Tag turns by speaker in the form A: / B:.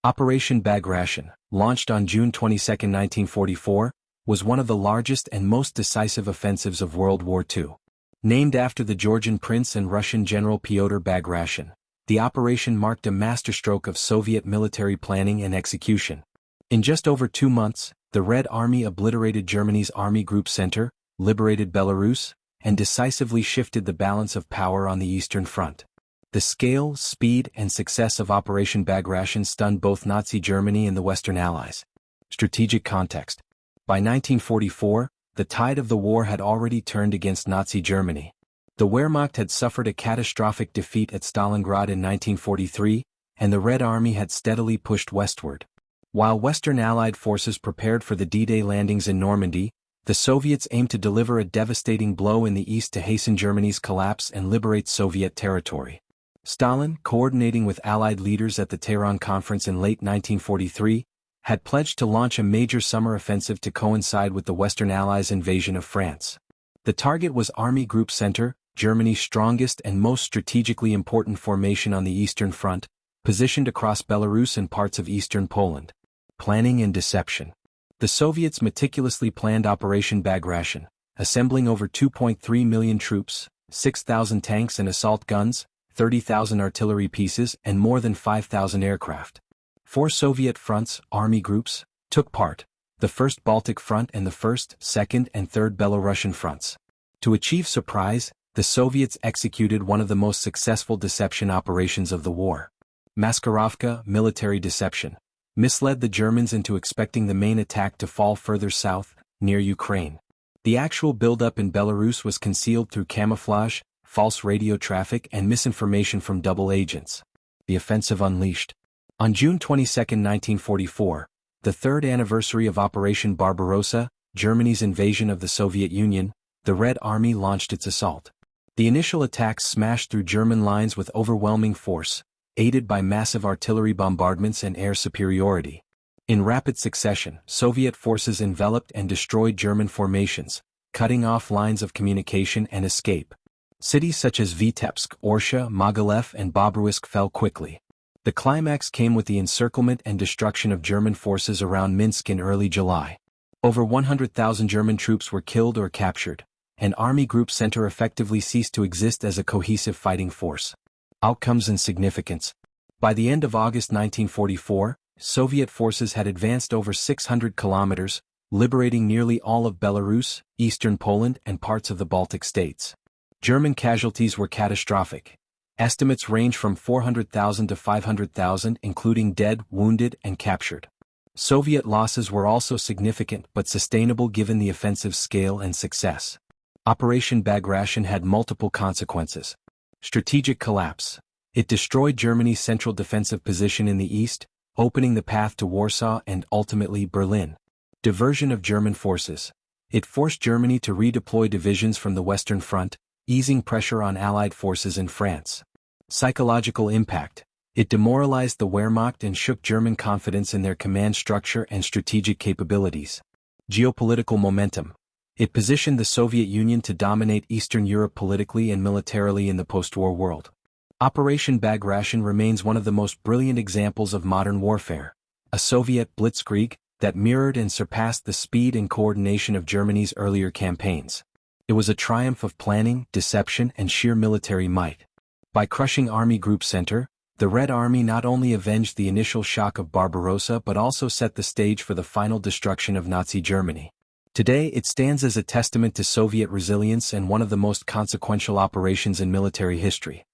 A: Operation Bagration, launched on June 22, 1944, was one of the largest and most decisive offensives of World War II. Named after the Georgian prince and Russian general Pyotr Bagration, the operation marked a masterstroke of Soviet military planning and execution. In just over 2 months, the Red Army obliterated Germany's Army Group Center, liberated Belarus, and decisively shifted the balance of power on the Eastern Front. The scale, speed, and success of Operation Bagration stunned both Nazi Germany and the Western Allies. Strategic context. By 1944, the tide of the war had already turned against Nazi Germany. The Wehrmacht had suffered a catastrophic defeat at Stalingrad in 1943, and the Red Army had steadily pushed westward. While Western Allied forces prepared for the D-Day landings in Normandy, the Soviets aimed to deliver a devastating blow in the east to hasten Germany's collapse and liberate Soviet territory. Stalin, coordinating with Allied leaders at the Tehran Conference in late 1943, had pledged to launch a major summer offensive to coincide with the Western Allies' invasion of France. The target was Army Group Center, Germany's strongest and most strategically important formation on the Eastern Front, positioned across Belarus and parts of eastern Poland. Planning and deception. The Soviets meticulously planned Operation Bagration, assembling over 2.3 million troops, 6,000 tanks and assault guns, 30,000 artillery pieces, and more than 5,000 aircraft. 4 Soviet fronts, army groups, took part: the 1st Baltic Front and the 1st, 2nd, and 3rd Belarusian fronts. To achieve surprise, the Soviets executed one of the most successful deception operations of the war. Maskirovka, military deception, misled the Germans into expecting the main attack to fall further south, near Ukraine. The actual buildup in Belarus was concealed through camouflage, false radio traffic, and misinformation from double agents. The offensive unleashed. On June 22, 1944, the 3rd anniversary of Operation Barbarossa, Germany's invasion of the Soviet Union, the Red Army launched its assault. The initial attacks smashed through German lines with overwhelming force, aided by massive artillery bombardments and air superiority. In rapid succession, Soviet forces enveloped and destroyed German formations, cutting off lines of communication and escape. Cities such as Vitebsk, Orsha, Mogilev, and Bobruisk fell quickly. The climax came with the encirclement and destruction of German forces around Minsk in early July. Over 100,000 German troops were killed or captured, and Army Group Center effectively ceased to exist as a cohesive fighting force. Outcomes and significance. By the end of August 1944, Soviet forces had advanced over 600 kilometers, liberating nearly all of Belarus, eastern Poland, and parts of the Baltic states. German casualties were catastrophic. Estimates range from 400,000 to 500,000, including dead, wounded, and captured. Soviet losses were also significant but sustainable given the offensive's scale and success. Operation Bagration had multiple consequences. Strategic collapse. It destroyed Germany's central defensive position in the east, opening the path to Warsaw and ultimately Berlin. Diversion of German forces. It forced Germany to redeploy divisions from the Western Front, easing pressure on Allied forces in France. Psychological impact. It demoralized the Wehrmacht and shook German confidence in their command structure and strategic capabilities. Geopolitical momentum. It positioned the Soviet Union to dominate Eastern Europe politically and militarily in the post-war world. Operation Bagration remains one of the most brilliant examples of modern warfare. A Soviet Blitzkrieg that mirrored and surpassed the speed and coordination of Germany's earlier campaigns. It was a triumph of planning, deception, and sheer military might. By crushing Army Group Center, the Red Army not only avenged the initial shock of Barbarossa but also set the stage for the final destruction of Nazi Germany. Today it stands as a testament to Soviet resilience and one of the most consequential operations in military history.